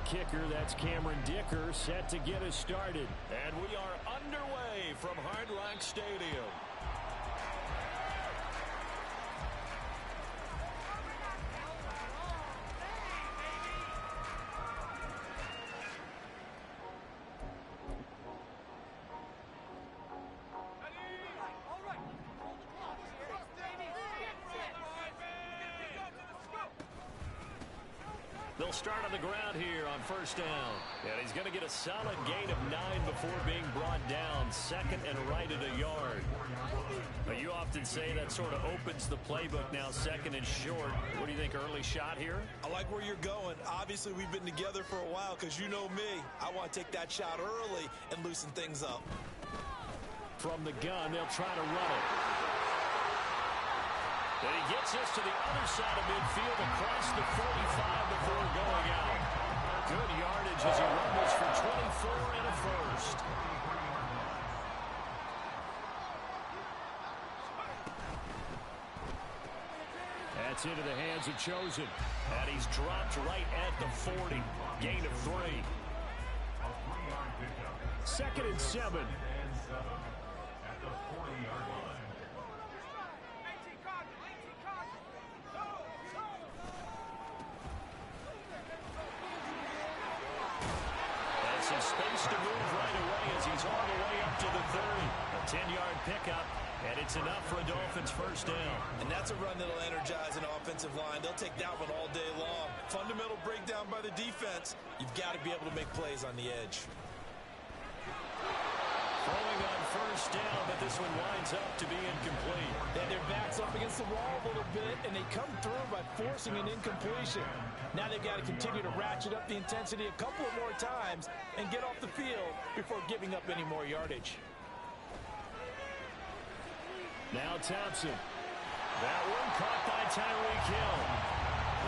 kicker. That's Cameron Dicker, set to get us started. And we are underway from Hard Rock Stadium. They'll start on the ground here on first down. And he's going to get a solid gain of 9 before being brought down. Second and right at a yard. But you often say that sort of opens the playbook now, second and short. What do you think, early shot here? I like where you're going. Obviously, we've been together for a while because you know me. I want to take that shot early and loosen things up. From the gun, they'll try to run it. And he gets us to the other side of midfield across the 45 before going out. Good yardage as he rumbles for 24 and a first. That's into the hands of Chosen. And he's dropped right at the 40. Gain of 3. Second and 7. At the 40-yard line. Some space to move right away as he's all the way up to the 30. A 10-yard pickup, and it's enough for a Dolphins first down. And that's a run that'll energize an offensive line. They'll take that one all day long. Fundamental breakdown by the defense. You've got to be able to make plays on the edge. Throwing on first down, but this one winds up to be incomplete. And their backs up against the wall a little bit, and they come through by forcing an incompletion. Now they've got to continue to ratchet up the intensity a couple of more times and get off the field before giving up any more yardage. Now Thompson. That one caught by Tyreek Hill.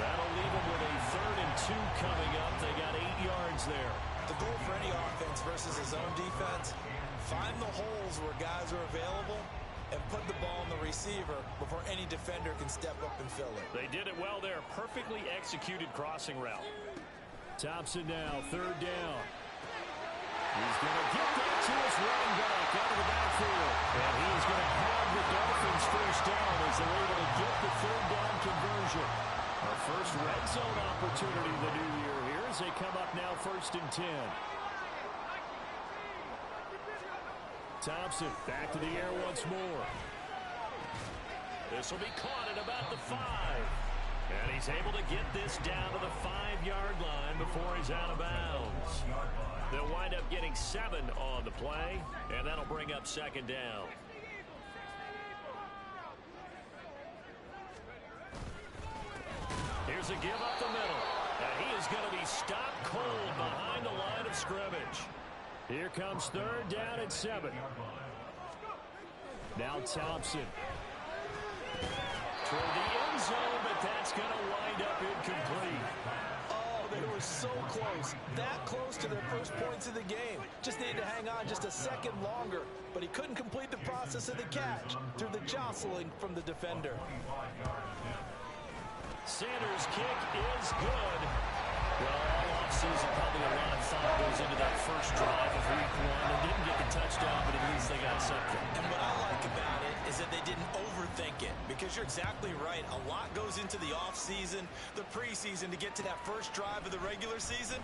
That'll leave him with a 3rd and 2 coming up. They got 8 yards there. The goal for any offense versus his own defense, find the holes where guys are available and put the ball in the receiver before any defender can step up and fill it. They did it well there. Perfectly executed crossing route. Thompson now, 3rd down. He's going to get that to his running back out of the backfield. And he's going to have the Dolphins first down as they're able to get the 3rd down conversion. Our first red zone opportunity of the new year here as they come up now 1st and 10. Thompson back to the air once more. This will be caught at about the 5. And he's able to get this down to the 5-yard line before he's out of bounds. They'll wind up getting 7 on the play, and that'll bring up 2nd down. Here's a give up the middle. And he is going to be stopped cold behind the line of scrimmage. Here comes 3rd down and 7. Now Thompson. Toward the end zone, but that's going to wind up incomplete. Oh, they were so close. That close to their first points of the game. Just needed to hang on just a second longer. But he couldn't complete the process of the catch through the jostling from the defender. Sanders' kick is good. Well, all offseason, probably a lot of thought goes into that first drive of week 1. They didn't get the touchdown, but at least they got something. And what I like about it is that they didn't overthink it, because you're exactly right. A lot goes into the offseason, the preseason, to get to that first drive of the regular season.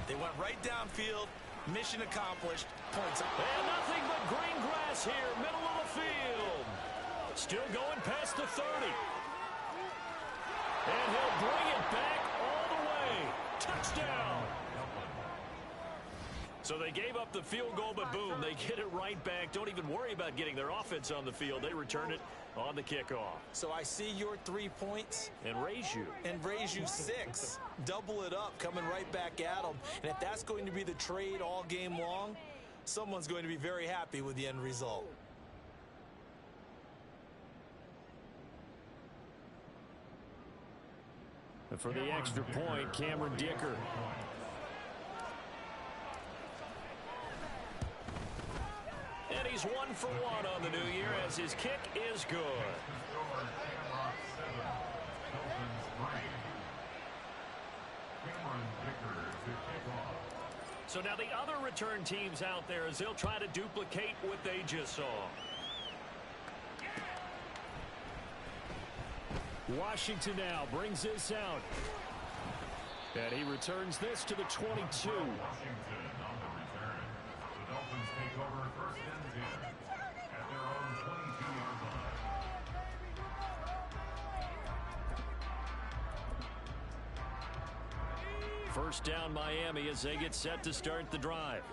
They went right downfield, mission accomplished, points up. And nothing but green grass here, middle of the field. Still going past the 30. And he'll bring it back all the way. Touchdown. So they gave up the field goal, but boom, they get it right back. Don't even worry about getting their offense on the field. They return it on the kickoff. So I see your 3 points. And raise you. And raise you 6. Double it up, coming right back at them. And if that's going to be the trade all game long, someone's going to be very happy with the end result. And for the extra point, Cameron Dicker. And he's 1 for 1 on the new year as his kick is good. Cameron Dicker to kick So now the other return teams out there as they'll try to duplicate what they just saw. Washington now brings this out. And he returns this to the 22. Washington on the return. The Dolphins take over 1st and 10 at their own 22-yard line. First down Miami as they get set to start the drive.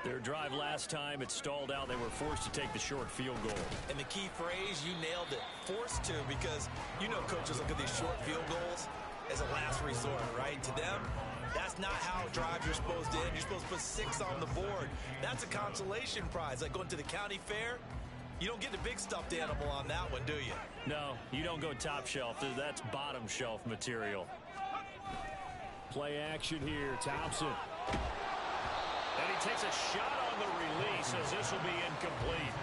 Their drive last time, it stalled out. They were forced to take the short field goal. And the key phrase, you nailed it. Forced to, because you know coaches look at these short field goals as a last resort, right? To them, that's not how drives you're supposed to end. You're supposed to put 6 on the board. That's a consolation prize. Like going to the county fair, you don't get the big stuffed animal on that one, do you? No, you don't go top shelf. That's bottom shelf material. Play action here. Thompson. And he takes a shot on the release as this will be incomplete.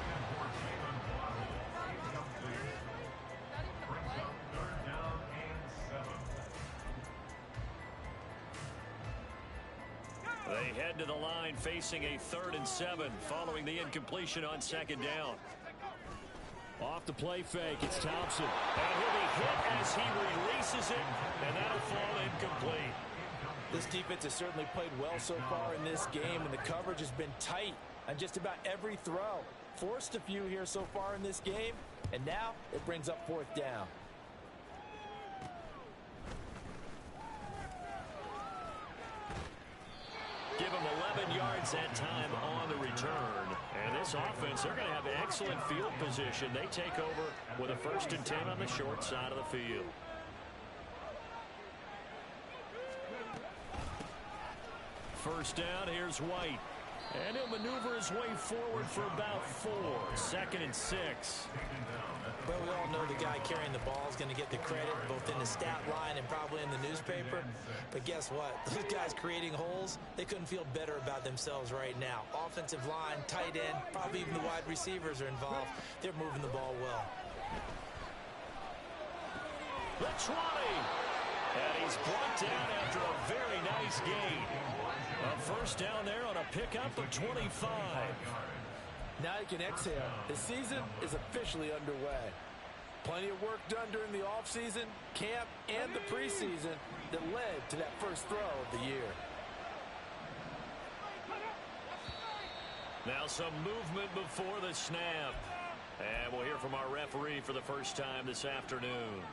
They head to the line facing a 3rd and 7 following the incompletion on 2nd down. Off the play fake, it's Thompson. And he'll be hit as he releases it, and that'll fall incomplete. This defense has certainly played well so far in this game, and the coverage has been tight on just about every throw. Forced a few here so far in this game, and now it brings up 4th down. Give him 11 yards that time on the return. And this offense, they're going to have excellent field position. They take over with a 1st and 10 on the short side of the field. First down, here's White. And he'll maneuver his way forward for about 4. 2nd and 6. Well, we all know the guy carrying the ball is going to get the credit both in the stat line and probably in the newspaper. But guess what? Those guys creating holes, they couldn't feel better about themselves right now. Offensive line, tight end, probably even the wide receivers are involved. They're moving the ball well. The 20. And he's brought down after a very nice gain. A 1st down there on a pickup of 25. Now you can exhale. The season is officially underway. Plenty of work done during the offseason, camp, and the preseason that led to that first throw of the year. Now some movement before the snap. And we'll hear from our referee for the first time this afternoon.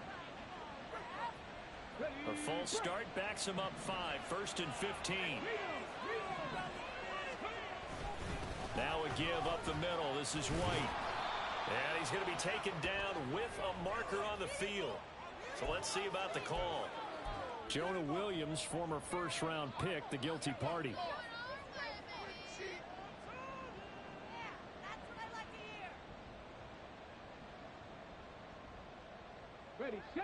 A false start backs him up 5. 1st and 15. Now a give up the middle. This is White. And he's going to be taken down with a marker on the field. So let's see about the call. Jonah Williams, former 1st-round pick, the guilty party. Ready, set.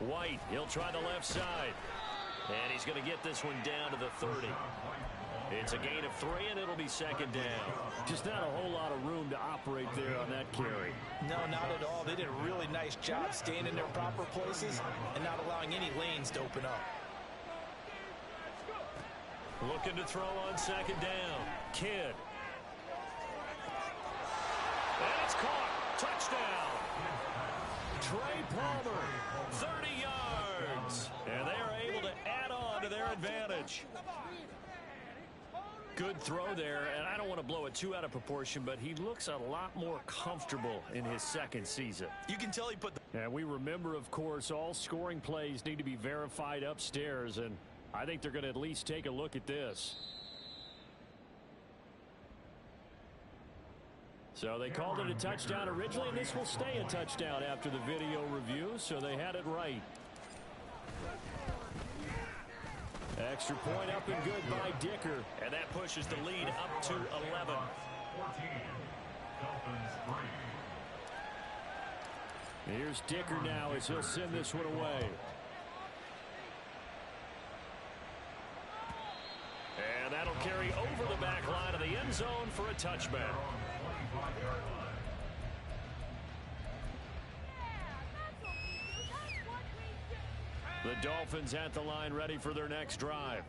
White, he'll try the left side. And he's going to get this one down to the 30. It's a gain of 3, and it'll be 2nd down. Just not a whole lot of room to operate there on that carry. No, not at all. They did a really nice job staying in their proper places and not allowing any lanes to open up. Looking to throw on 2nd down. Kidd. And it's caught. Touchdown. Trey Palmer, 30 yards. And they are able to add on to their advantage. Good throw there, and I don't want to blow it too out of proportion, but he looks a lot more comfortable in his 2nd season. You can tell he put the... And we remember, of course, all scoring plays need to be verified upstairs, and I think they're going to at least take a look at this. So they called it a touchdown originally, and this will stay a touchdown after the video review, so they had it right. Extra point up and good by Dicker. And that pushes the lead up to 11. 14. Dolphins 3. Here's Dicker now as he'll send this one away. And that'll carry over the back line of the end zone for a touchback. The Dolphins at the line, ready for their next drive.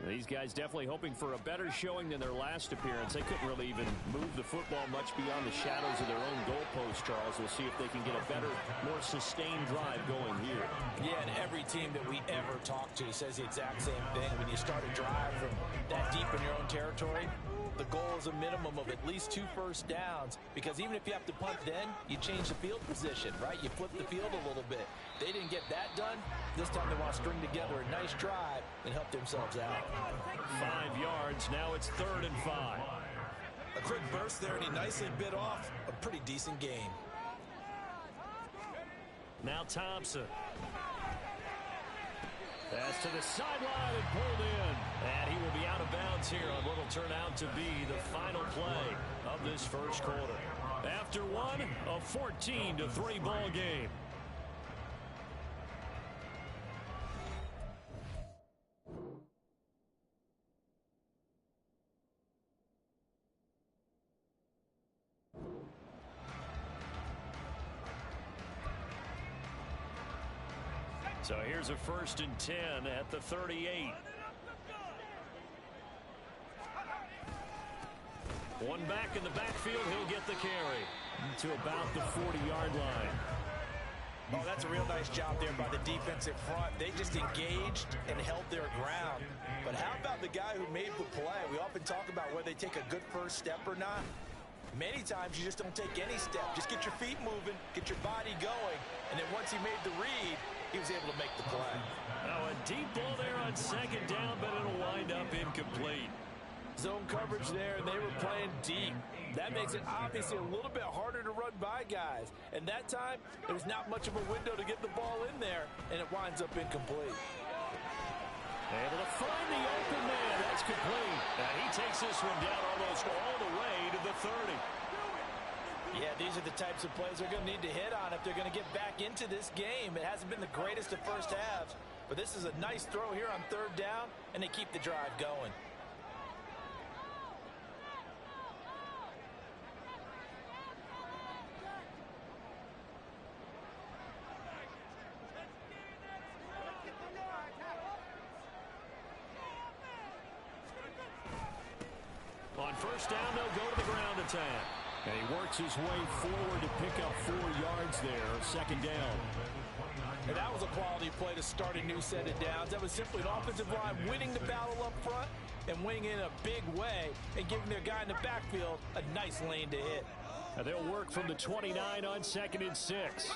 These guys definitely hoping for a better showing than their last appearance. They couldn't really even move the football much beyond the shadows of their own goalpost, Charles. We'll see if they can get a better, more sustained drive going here. Yeah, and every team that we ever talk to says the exact same thing. When you start a drive from that deep in your own territory, the goal is a minimum of at least 2 first downs, because even if you have to punt then, you change the field position, right? You flip the field a little bit. They didn't get that done. This time they want to string together a nice drive and help themselves out. 5 yards. Now it's 3rd and 5. A quick burst there, and he nicely bit off a pretty decent gain. Now Thompson. Pass to the sideline and pulled in. And he will be out of bounds here on what will turn out to be the final play of this first quarter. After one, a 14-3 ball game. So here's a 1st and 10 at the 38. One back in the backfield. He'll get the carry to about the 40-yard line. Oh, that's a real nice job there by the defensive front. They just engaged and held their ground. But how about the guy who made the play? We often talk about whether they take a good first step or not. Many times you just don't take any step. Just get your feet moving, get your body going, and then once he made the read, he was able to make the play. Now a deep ball there on 2nd down, but it'll wind up incomplete. Zone coverage there, and they were playing deep. That makes it obviously a little bit harder to run by guys. And that time, there was not much of a window to get the ball in there, and it winds up incomplete. Able to find the open man. That's complete. And he takes this one down almost all the way to the 30. Yeah, these are the types of plays they're going to need to hit on if they're going to get back into this game. It hasn't been the greatest of first halves, but this is a nice throw here on 3rd down, and they keep the drive going. On 1st down, they'll go to the ground attack. And he works his way forward to pick up 4 yards there, 2nd down. And that was a quality play to start a new set of downs. That was simply an offensive line winning the battle up front and winning in a big way and giving their guy in the backfield a nice lane to hit. And they'll work from the 29 on 2nd and 6.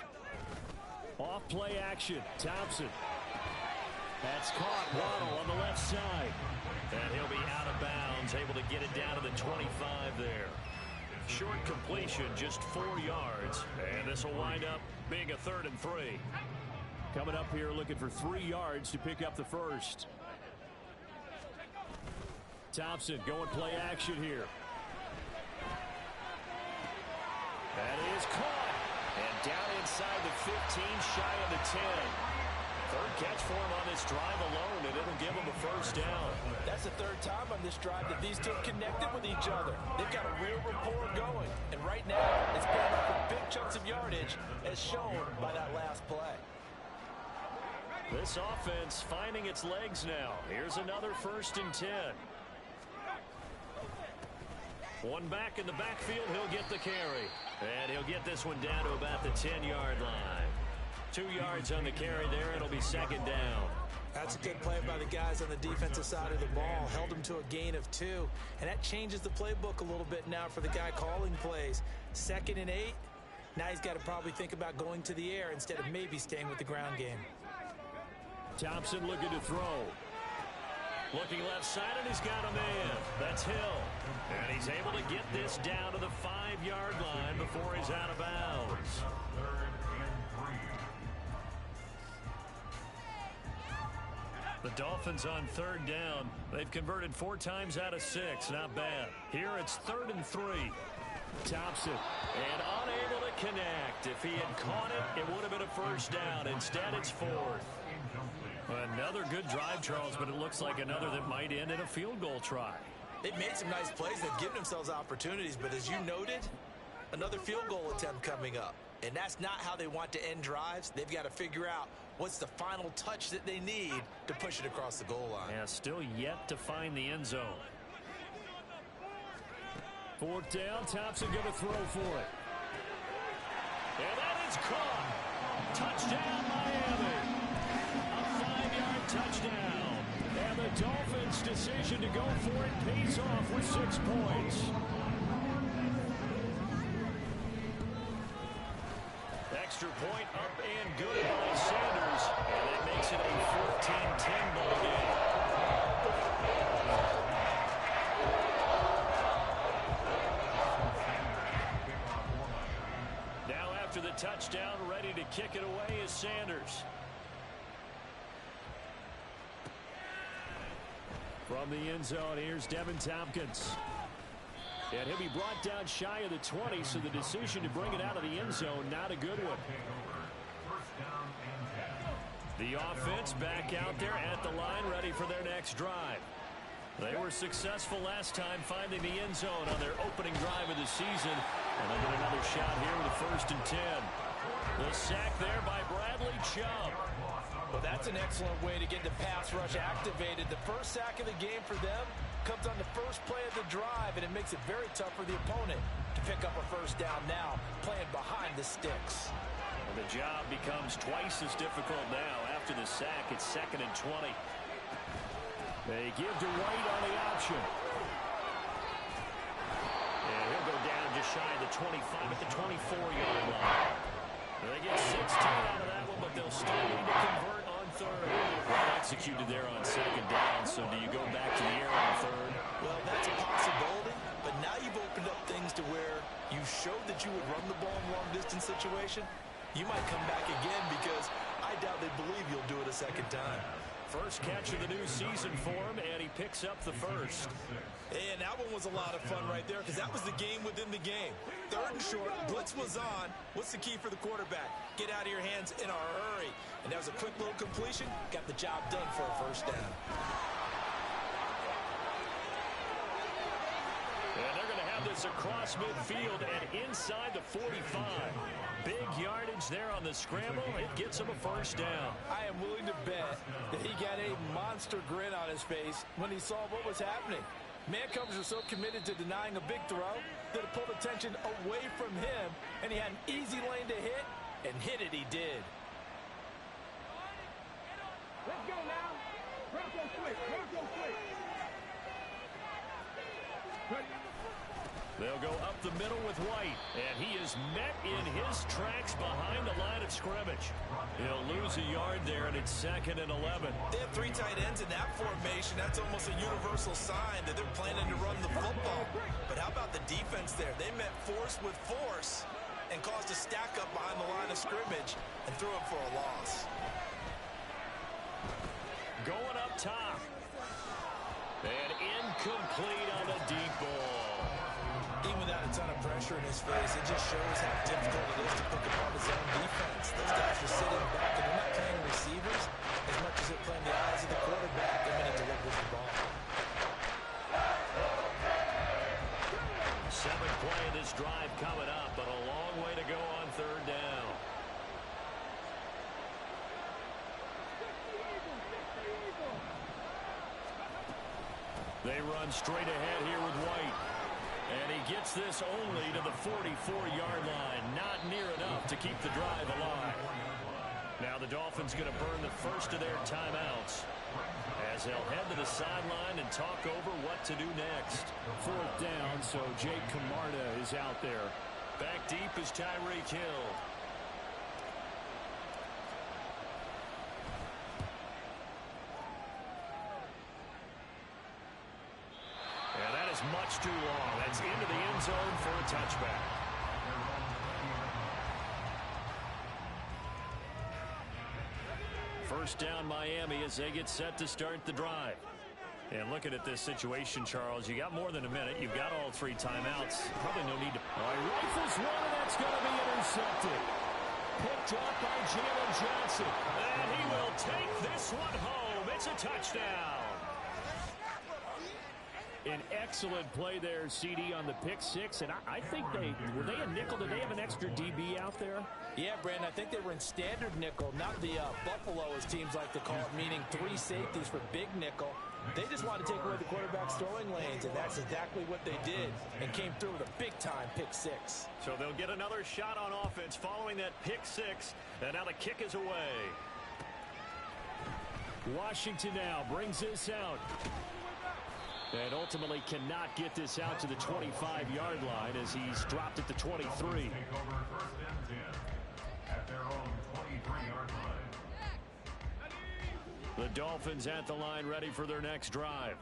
Off play action, Thompson. That's caught. Waddle on the left side. And he'll be out of bounds, able to get it down to the 25 there. Short completion, just 4 yards. And this will wind up being a 3rd and 3. Coming up here looking for 3 yards to pick up the first. Thompson going play action here. That is caught. And down inside the 15, shy of the 10. 3rd catch for him on this drive alone, and it'll give him a 1st down. That's the 3rd time on this drive that these two connected with each other. They've got a real rapport going, and right now it's paying off with big chunks of yardage, as shown by that last play. This offense finding its legs now. Here's another 1st and 10. One back in the backfield, he'll get the carry. And he'll get this one down to about the 10-yard line. 2 yards on the carry there. It'll be 2nd down. That's a good play by the guys on the defensive side of the ball. Held him to a gain of 2. And that changes the playbook a little bit now for the guy calling plays. 2nd and 8. Now he's got to probably think about going to the air instead of maybe staying with the ground game. Thompson looking to throw. Looking left side, and he's got a man. That's Hill. And he's able to get this down to the 5-yard line before he's out of bounds. The Dolphins on 3rd down. They've converted 4 times out of 6. Not bad. Here it's 3rd and 3. Thompson. And unable to connect. If he had caught it, it would have been a 1st down. Instead, it's 4th. Another good drive, Charles, but it looks like another that might end in a field goal try. They've made some nice plays. They've given themselves opportunities, but as you noted, another field goal attempt coming up. And that's not how they want to end drives. They've got to figure out What's the final touch that they need to push it across the goal line? Yeah, still yet to find the end zone. Fourth down, Thompson going to throw for it. And that is caught. Touchdown, Miami. A 5-yard touchdown. And the Dolphins' decision to go for it pays off with 6 points. Extra point up and good by Sanders. And that makes it a 14-10 ball game. Now after the touchdown, ready to kick it away is Sanders. From the end zone, here's Devin Tompkins. And he'll be brought down shy of the 20, so the decision to bring it out of the end zone, not a good one. The offense back out there at the line, ready for their next drive. They were successful last time finding the end zone on their opening drive of the season. And they'll get another shot here with a 1st and 10. The sack there by Bradley Chubb. Well, that's an excellent way to get the pass rush activated. The first sack of the game for them comes on the first play of the drive, and it makes it very tough for the opponent to pick up a 1st down now, playing behind the sticks. Well, the job becomes twice as difficult now. After the sack, it's 2nd and 20. They give to White on the option. And he'll go down just shy of the 25 at the 24-yard line. They get 16 out of that one, but they'll still need to convert on 3rd. Well executed there on 2nd down, so do you go back to the air on 3rd? Well, that's a possibility, but now you've opened up things to where you showed that you would run the ball in long-distance situation. You might come back again because I doubt they believe you'll do it a 2nd time. First catch of the new season for him, and he picks up the 1st. And that one was a lot of fun right there because that was the game within the game. 3rd and short, blitz was on. What's the key for the quarterback? Get out of your hands in a hurry. And that was a quick little completion. Got the job done for a 1st down. And they're going to have this across midfield and inside the 45. Big yardage there on the scramble. It gets him a 1st down. I am willing to bet that he got a monster grin on his face when he saw what was happening. Man-covers are so committed to denying a big throw that it pulled attention away from him, and he had an easy lane to hit, and hit it he did. Let's go now. Bronco quick. Bronco quick. They'll go up the middle with White, and he is met in his tracks behind the line of scrimmage. He'll lose a yard there, and it's 2nd and 11. They have 3 tight ends in that formation. That's almost a universal sign that they're planning to run the football. But how about the defense there? They met force with force and caused a stack up behind the line of scrimmage and threw it for a loss. Going up top. And incomplete on the deep ball. Even without a ton of pressure in his face, it just shows how difficult it is to pick apart his own defense. Those guys are sitting back, and they're not playing receivers as much as they're playing the eyes of the quarterback the minute delivers the ball. 7th play of this drive coming up, but a long way to go on 3rd down. They run straight ahead here with White. And he gets this only to the 44-yard line. Not near enough to keep the drive alive. Now the Dolphins going to burn the first of their timeouts as they'll head to the sideline and talk over what to do next. 4th down, so Jake Camarda is out there. Back deep is Tyreek Hill. And that is much too long. That's into the end zone for a touchback. First down Miami as they get set to start the drive. And looking at this situation, Charles, you got more than a minute. You've got all 3 timeouts. Probably no need to. Rifles one, and that's going to be intercepted. Picked up by Jalen Johnson. And he will take this one home. It's a touchdown. An excellent play there, CD, on the pick six. And I think were they a nickel? Did they have an extra DB out there? Yeah, Brandon, I think they were in standard nickel, not the Buffalo, as teams like to call it, meaning 3 safeties for big nickel. They just wanted to take away the quarterback's throwing lanes, and that's exactly what they did, and came through with a big-time pick six. So they'll get another shot on offense following that pick six, and now the kick is away. Washington now brings this out. And ultimately cannot get this out to the 25-yard line as he's dropped at the 23. Take over first and 10 at their own 23-yard line. The Dolphins at the line, ready for their next drive.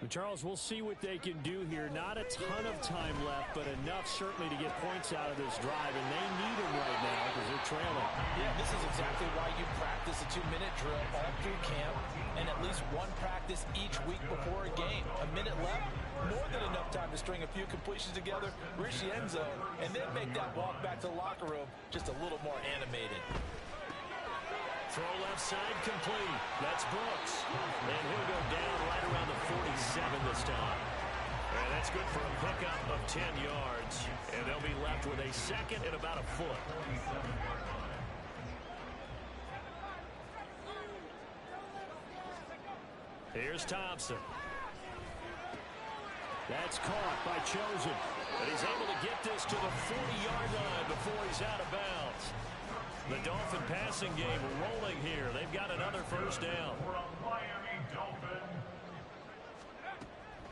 And Charles, we'll see what they can do here. Not a ton of time left, but enough certainly to get points out of this drive, and they need them right now because they're trailing. Yeah, this is exactly why you practice a 2-minute drill all through camp and at least one practice each week before a game. A minute left, more than enough time to string a few completions together, reach the end zone, and then make that walk back to the locker room just a little more animated. Throw left side complete. That's Brooks. And he'll go down right around the 47 this time. And that's good for a pickup of 10 yards. And they'll be left with a second and about a foot. Here's Thompson. That's caught by Chosen. And he's able to get this to the 40-yard line before he's out of bounds. The Dolphin passing game rolling here. They've got another first down.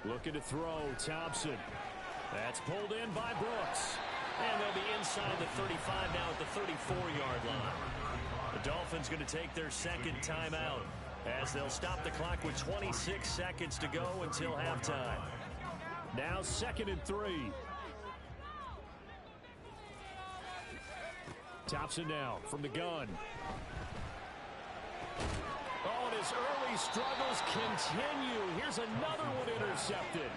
Looking to throw, Thompson. That's pulled in by Brooks. And they'll be inside the 35 now at the 34-yard line. The Dolphins going to take their second timeout as they'll stop the clock with 26 seconds to go until halftime. Now 2nd and 3. Thompson now from the gun. Oh, and his early struggles continue. Here's another one intercepted.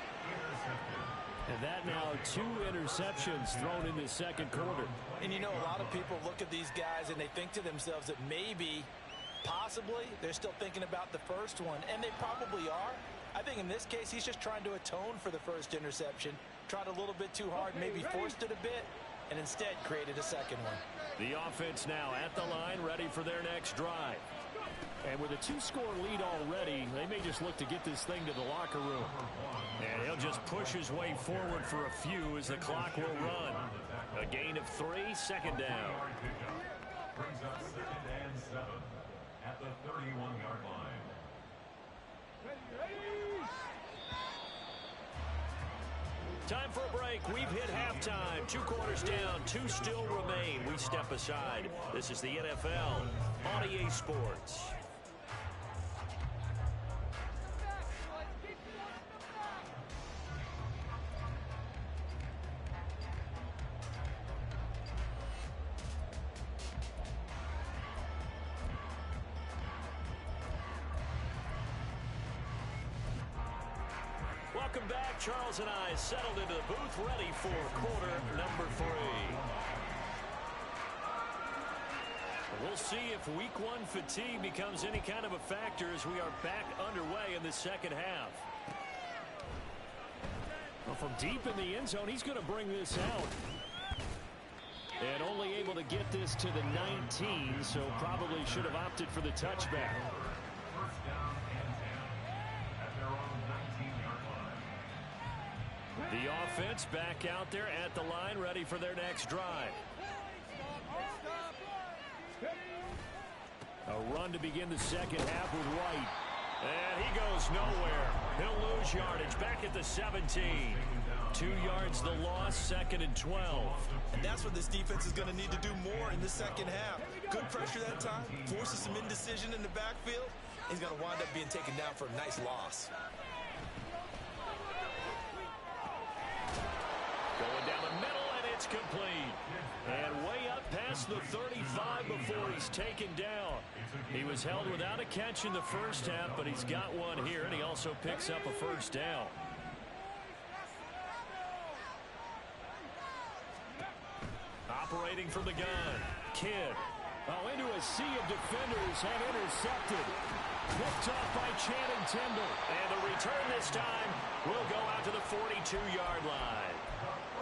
And that now 2 interceptions thrown in the second quarter. And you know, a lot of people look at these guys and they think to themselves that maybe, possibly, they're still thinking about the first one. And they probably are. I think in this case, he's just trying to atone for the first interception. Tried a little bit too hard, maybe forced it a bit, and instead created a second one. The offense now at the line, ready for their next drive. And with a 2-score lead already, they may just look to get this thing to the locker room. And he'll just push his way forward for a few as the clock will run. A gain of 3, second down. Brings up 2nd and 7 at the 31-yard line. Time for a break. We've hit halftime. 2 quarters down. 2 still remain. We step aside. This is the NFL on EA Sports. Welcome back. Charles and I settled into the booth, ready for quarter number 3. We'll see if week 1 fatigue becomes any kind of a factor as we are back underway in the second half. Well, from deep in the end zone, he's going to bring this out. And only able to get this to the 19, so probably should have opted for the touchback. First down and 10 at their own 19-yard line. The offense back out there at the line, ready for their next drive. A run to begin the second half with White. And he goes nowhere. He'll lose yardage back at the 17. 2 yards the loss, 2nd and 12. And that's what this defense is going to need to do more in the second half. Good pressure that time, forces some indecision in the backfield. He's going to wind up being taken down for a nice loss. Going down the middle, and it's complete. And way up past the 35 before he's taken down. He was held without a catch in the first half, but he's got one here, and he also picks up a first down. Operating from the gun, Kidd. Oh, into a sea of defenders and intercepted. Picked off by Channing Tindall. And the return this time will go out to the 42-yard line.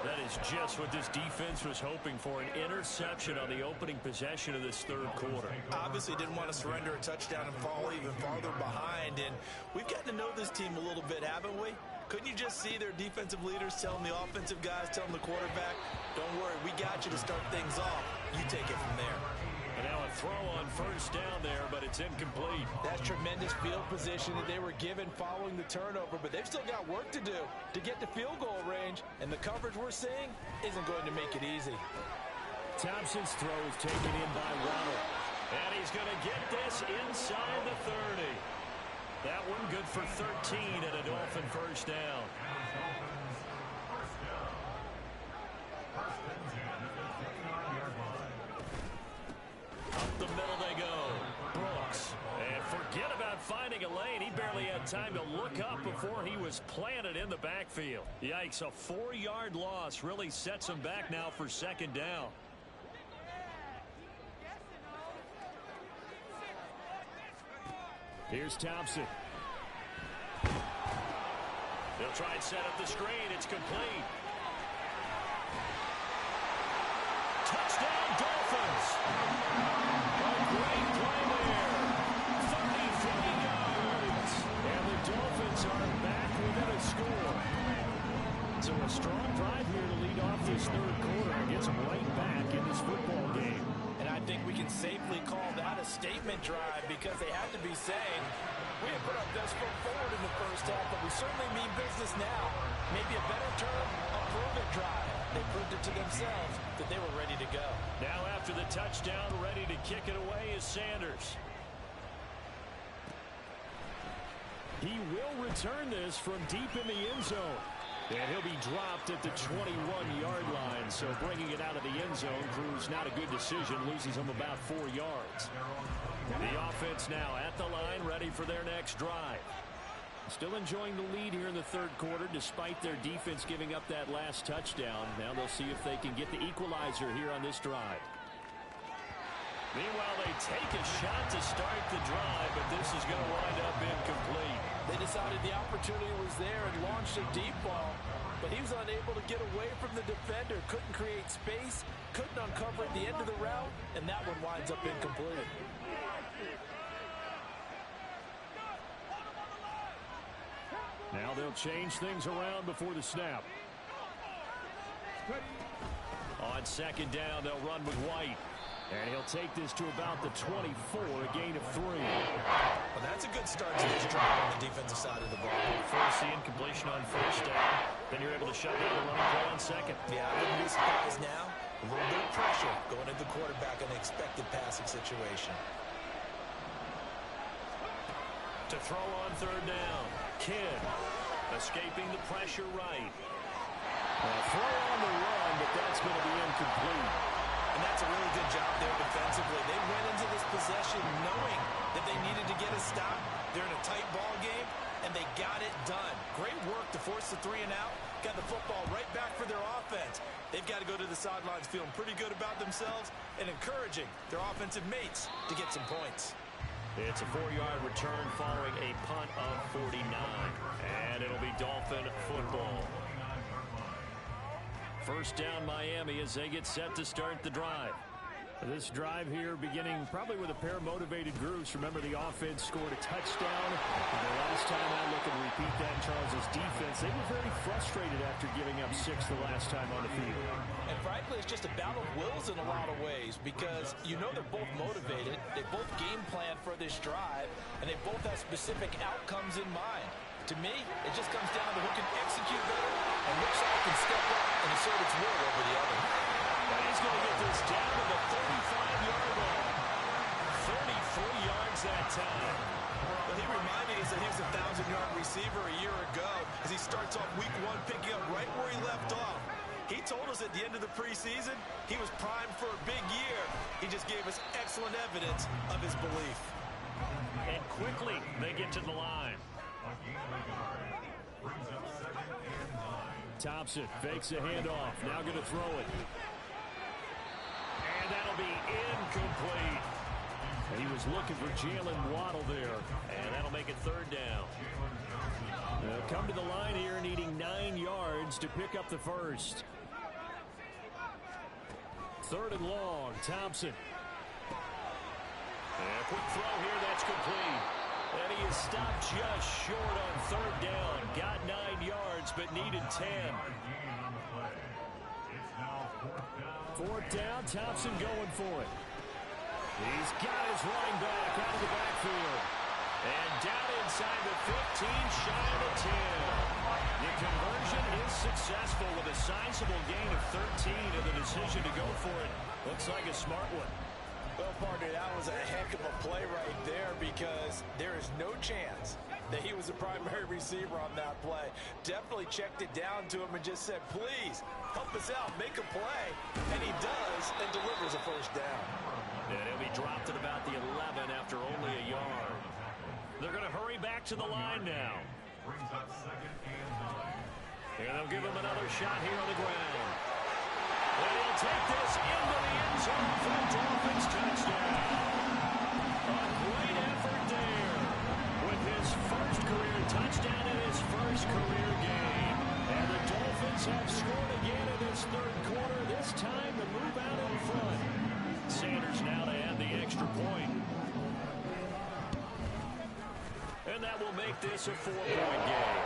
That is just what this defense was hoping for, an interception on the opening possession of this third quarter. Obviously didn't want to surrender a touchdown and fall even farther behind. And we've gotten to know this team a little bit, haven't we? Couldn't you just see their defensive leaders telling the offensive guys, telling the quarterback, don't worry, we got you to start things off. You take it from there. And now a throw on first down there, but it's incomplete. That's tremendous field position that they were given following the turnover, but they've still got work to do to get to field goal range, and the coverage we're seeing isn't going to make it easy. Thompson's throw is taken in by Waddle. And he's going to get this inside the 30. That one good for 13 and a Dolphin first down. Up the middle they go. Brooks. And forget about finding a lane. He barely had time to look up before he was planted in the backfield. Yikes, a 4-yard loss really sets him back now for second down. Here's Thompson. They'll try and set up the screen. It's complete. Touchdown, Dolphins. A great play there. 33 yards. And the Dolphins are back within a score. So a strong drive here to lead off this third quarter and gets them right back in this football game. And I think we can safely call that a statement drive because they have to be saying, we have put our best foot forward in the first half, but we certainly mean business now. Maybe a better term, a prove-it drive. They proved it to themselves that they were ready to go. Now after the touchdown, ready to kick it away is Sanders. He will return this from deep in the end zone. And he'll be dropped at the 21-yard line. So bringing it out of the end zone proves not a good decision. Loses him about 4 yards. The offense now at the line, ready for their next drive. Still enjoying the lead here in the third quarter, despite their defense giving up that last touchdown. Now they'll see if they can get the equalizer here on this drive. Meanwhile, they take a shot to start the drive, but this is going to wind up incomplete. They decided the opportunity was there and launched a deep ball, but he was unable to get away from the defender, couldn't create space, couldn't uncover at the end of the route, and that one winds up incomplete. Now they'll change things around before the snap. On second down, they'll run with White. And he'll take this to about the 24, a gain of 3. Well, that's a good start to this drive on the defensive side of the ball. First, the incompletion on first down. Then you're able to shut down the running play on second. Yeah, I wouldn't be surprised now. A little bit of pressure going into the quarterback in an expected passing situation. To throw on third down. Kidd escaping the pressure right. Throw on the run, but that's going to be incomplete. And that's a really good job there defensively. They went into this possession knowing that they needed to get a stop. They're in a tight ball game, and they got it done. Great work to force the 3 and out. Got the football right back for their offense. They've got to go to the sidelines feeling pretty good about themselves and encouraging their offensive mates to get some points. It's a 4-yard return following a punt of 49. And it'll be Dolphin football. First down Miami as they get set to start the drive. This drive here beginning probably with a pair of motivated groups. Remember, the offense scored a touchdown. And the last time I look and repeat that, Charles' defense, they were very frustrated after giving up 6 the last time on the field. And frankly, it's just a battle of wills in a lot of ways because you know they're both motivated. They both game plan for this drive, and they both have specific outcomes in mind. To me, it just comes down to who can execute better and which side can step up and assert its will over the other. But he's going to get this down to the 35-yard line. 33 yards that time. Well, he reminded us that he was a 1,000-yard receiver a year ago as he starts off week 1 picking up right where he left off. He told us at the end of the preseason he was primed for a big year. He just gave us excellent evidence of his belief. And quickly they get to the line. Thompson fakes a handoff. Now going to throw it. And that'll be incomplete. He was He's looking for Jalen Waddle there. And that'll make it third down. They'll come to the line here needing 9 yards to pick up the first. Third and long, Thompson. And a quick throw here, that's complete. And he is stopped just short on third down. Got 9 yards, but needed 10. Fourth down, Thompson going for it. He's got his running back out of the backfield. And down inside the 15, shy of the 10. The conversion is successful with a sizable gain of 13, and the decision to go for it looks like a smart one. Well, partner, that was a heck of a play right there because there is no chance that he was the primary receiver on that play. Definitely checked it down to him and just said, please, help us out, make a play. And he does and delivers a first down. And he'll be dropped at about the 11 after only a yard. They're going to hurry back to the line now. And they'll give him another shot here on the ground. And he'll take this into the end zone for a Dolphins touchdown. A great effort there with his first career touchdown in his first career game. And the Dolphins have scored again in this third quarter, this time to move out in front. Sanders now to add the extra point. And that will make this a 4-point game.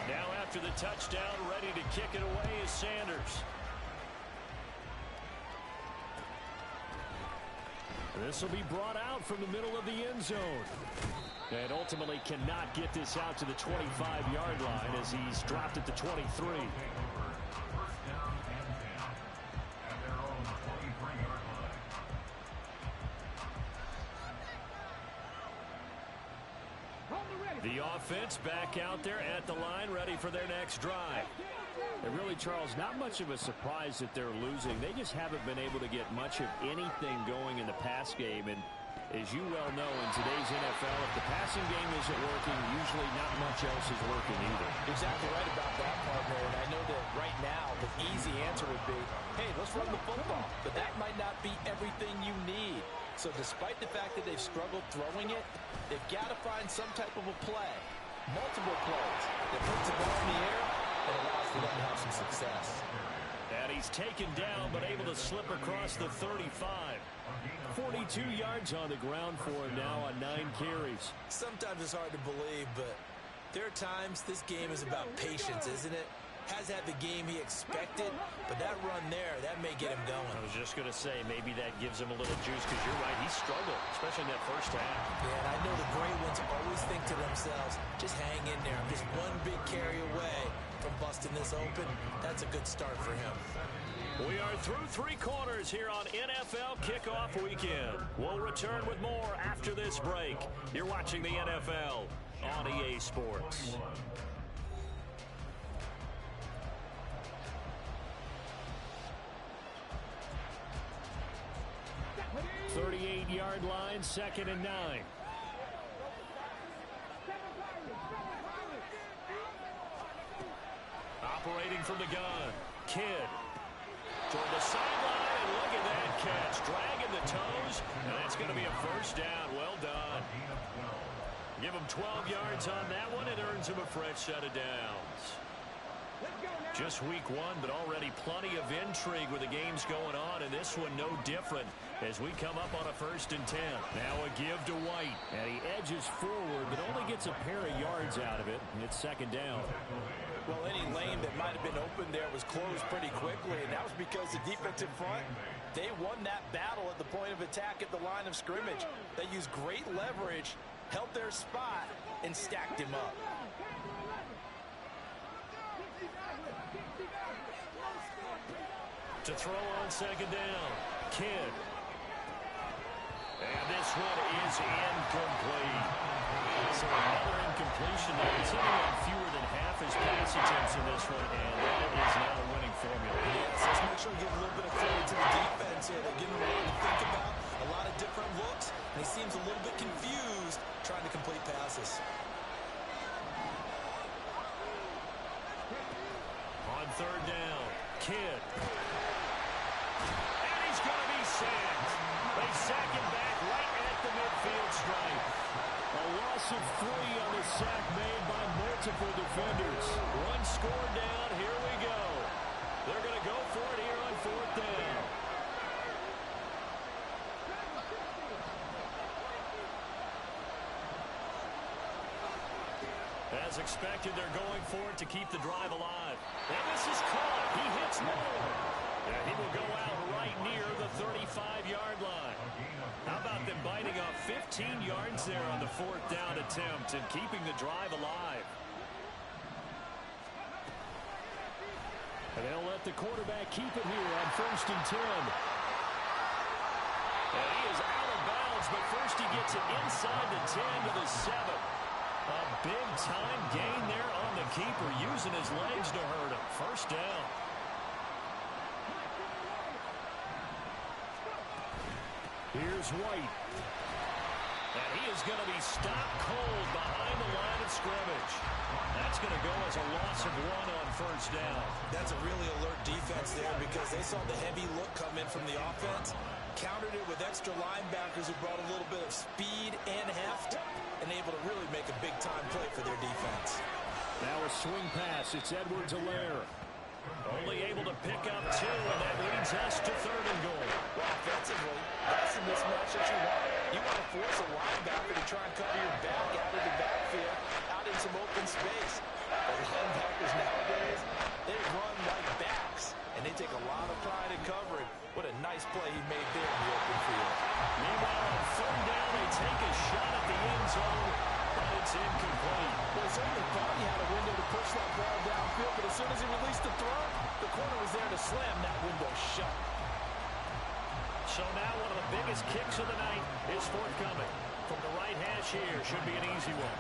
Now after the touchdown, ready to kick it away is Sanders. This will be brought out from the middle of the end zone. And ultimately cannot get this out to the 25-yard line as he's dropped at the 23. The offense back out there at the line, ready for their next drive. And really, Charles, not much of a surprise that they're losing. They just haven't been able to get much of anything going in the pass game. And as you well know, in today's NFL, if the passing game isn't working, usually not much else is working either. Exactly right about that, partner. And I know that right now, the easy answer would be, hey, let's run the football. But that might not be everything you need. So despite the fact that they've struggled throwing it, they've got to find some type of a play, multiple plays, that puts the ball in the air and allows for them to have some success. And he's taken down, but able to slip across the 35. 42 yards on the ground for him now on 9 carries. Sometimes it's hard to believe, but there are times this game is about patience, isn't it? Has had the game he expected, but that run there, that may get him going. I was just going to say, maybe that gives him a little juice, because you're right, he struggled, especially in that first half. Yeah, and I know the great ones always think to themselves, just hang in there. I'm just one big carry away from busting this open. That's a good start for him. We are through 3 quarters here on NFL Kickoff Weekend. We'll return with more after this break. You're watching the NFL on EA Sports. 38-yard line, 2nd and 9. Operating from the gun, Kidd. Toward the sideline, and look at that catch. Dragging the toes, and that's going to be a first down. Well done. Give him 12 yards on that one. It earns him a fresh set of downs. Just week 1, but already plenty of intrigue with the games going on, and this one no different as we come up on a 1st and 10. Now a give to White, and he edges forward, but only gets a pair of yards out of it, and it's 2nd down. Well, any lane that might have been open there was closed pretty quickly, and that was because the defensive front, they won that battle at the point of attack at the line of scrimmage. They used great leverage, held their spot, and stacked him up. To throw on 2nd down, Kidd. And this one is incomplete. So another incompletion there. He's hitting on fewer than half his pass attempts in this one, and that is not a winning formula. Yes, let's make sure we give a little bit of credit to the defense here. They're giving him a lot to think about, a lot of different looks, and he seems a little bit confused trying to complete passes. third down. Kidd. And he's going to be sacked. They sack him back right at the midfield stripe. A loss of 3 on the sack made by multiple defenders. One score down. Here we go. They're going to go for it here on fourth down. As expected, they're going for it to keep the drive alive. And this is caught. He hits low. And he will go out right near the 35-yard line. How about them biting off 15 yards there on the fourth down attempt and keeping the drive alive? And they'll let the quarterback keep it here on 1st and 10. And he is out of bounds, but first he gets it inside the 10 to the 7. A big-time gain there on the keeper, using his legs to hurt him. First down. Here's White. And he is going to be stopped cold behind the line of scrimmage. That's going to go as a loss of 1 on first down. That's a really alert defense there because they saw the heavy look come in from the offense, countered it with extra linebackers who brought a little bit of speed and heft, and able to really make a big-time play for their defense. Now a swing pass. It's Edwards-Helaire. Only able to pick up 2, and that leads us to 3rd and goal. Well, offensively, that's the mismatch that you want. You want to force a linebacker to try and cover your back out of the backfield, out in some open space. The linebackers nowadays, they run like backs, and they take a lot of pride in covering. What a nice play he made there in the open field. Meanwhile, on 3rd down, they take a shot at the end zone, but it's incomplete. Well, certainly thought he had a window to push that ball downfield, but as soon as he released the throw, the corner was there to slam that window shut. So now one of the biggest kicks of the night is forthcoming. From the right hash here, should be an easy one.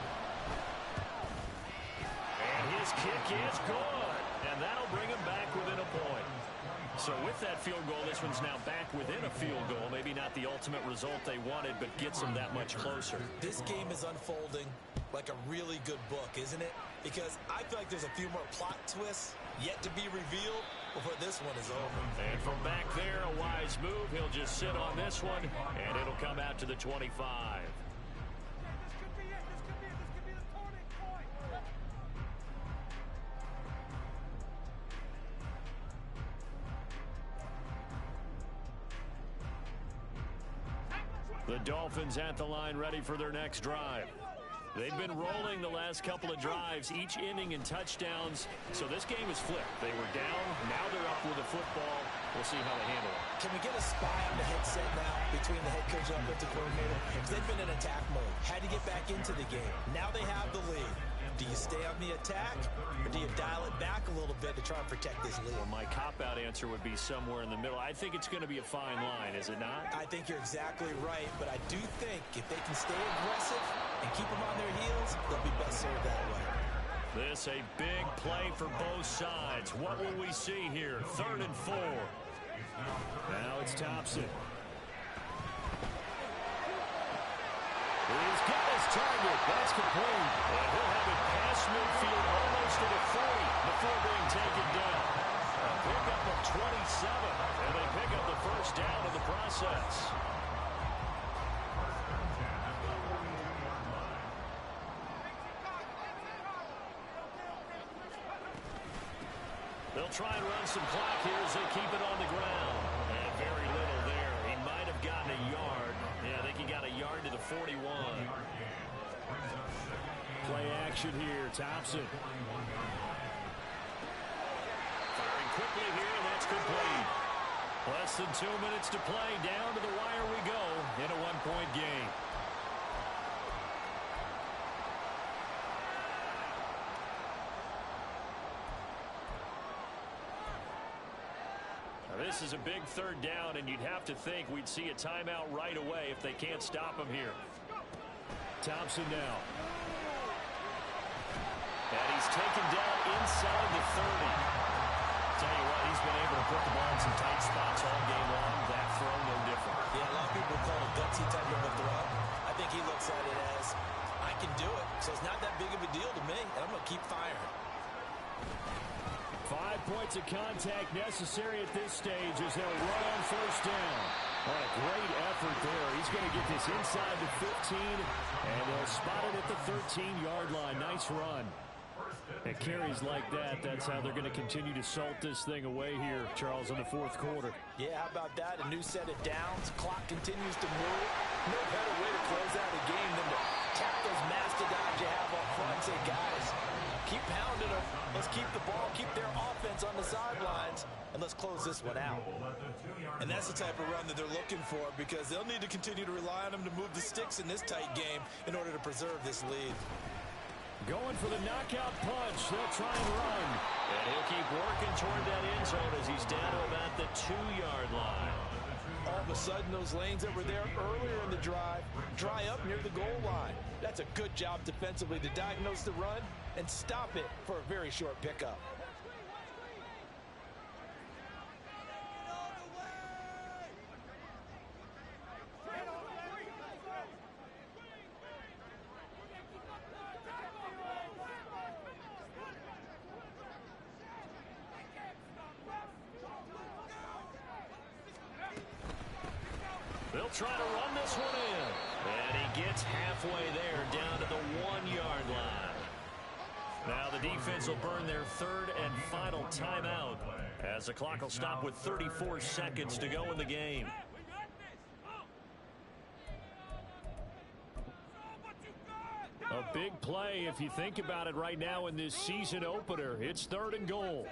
And his kick is good, and that'll bring him back within a point. So with that field goal, this one's now back within a field goal. Maybe not the ultimate result they wanted, but gets them that much closer. This game is unfolding like a really good book, isn't it? Because I feel like there's a few more plot twists yet to be revealed before this one is over. And from back there, a wise move. He'll just sit on this one, and it'll come out to the 25. The Dolphins at the line ready for their next drive. They've been rolling the last couple of drives, each inning in touchdowns. So this game is flipped. They were down. Now they're up with the football. We'll see how they handle it. Can we get a spy on the headset now between the head coach and offensive coordinator? Because they've been in attack mode. Had to get back into the game. Now they have the lead. Do you stay on the attack, or do you dial it back a little bit to try and protect this lead? Well, my cop-out answer would be somewhere in the middle. I think it's going to be a fine line, is it not? I think you're exactly right, but I do think if they can stay aggressive and keep them on their heels, they'll be best served that way. This a big play for both sides. What will we see here? 3rd and 4. Now it's Thompson. He's got his target. That's complete. And he'll have it past midfield almost to the 40 before being taken down. A pickup of 27. And they pick up the first down in the process. They'll try and run some clock here as they keep it on the ground. And very little there. He might have gotten a yard. Yeah, I think he got a yard to the 41. Play action here. Thompson. Firing quickly here, and that's complete. Less than 2 minutes to play. Down to the wire we go in a one-point game. This is a big 3rd down, and you'd have to think we'd see a timeout right away if they can't stop him here. Thompson now. And he's taken down inside the 30. Tell you what, he's been able to put the ball in some tight spots all game long. That throw, no different. Yeah, a lot of people call it gutsy type of a throw. I think he looks at it as, I can do it, so it's not that big of a deal to me, and I'm going to keep firing. 5 points of contact necessary at this stage as they'll run on first down. What a great effort there. He's going to get this inside the 15, and they'll spot it at the 13-yard line. Nice run. At carries like that, that's how they're going to continue to salt this thing away here, Charles, in the fourth quarter. Yeah, how about that? A new set of downs. Clock continues to move. No better way to close out a game than to tap those mastodons you have up front and say, guys, keep pounding them. Let's keep the ball, keep their offense on the sidelines, and let's close this one out. And that's the type of run that they're looking for, because they'll need to continue to rely on them to move the sticks in this tight game in order to preserve this lead. Going for the knockout punch. They'll try and run. And he'll keep working toward that end zone as he's down to about the 2-yard line. All of a sudden, those lanes that were there earlier in the drive dry up near the goal line. That's a good job defensively to diagnose the run and stop it for a very short pickup. They'll try to run this one in. And he gets halfway there, down to the 1-yard line. Now the defense will burn their third and final timeout as the clock will stop with 34 seconds to go in the game. A big play if you think about it right now in this season opener. It's 3rd and goal.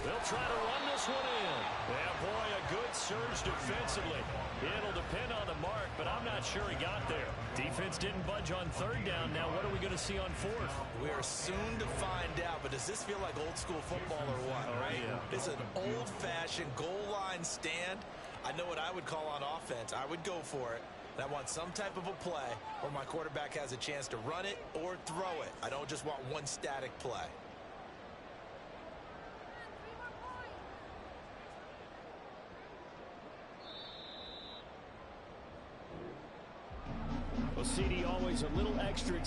They'll try to run this one in. Yeah, boy, a good surge defensively. It'll depend on the mark, but I'm not sure he got there. Defense didn't budge on 3rd down. Now what are we going to see on 4th? We are soon to find out, but does this feel like old school football or what, right? Yeah. It's an old-fashioned goal line stand. I know what I would call on offense. I would go for it. And I want some type of a play where my quarterback has a chance to run it or throw it. I don't just want one static play. Well, CD, always a little extra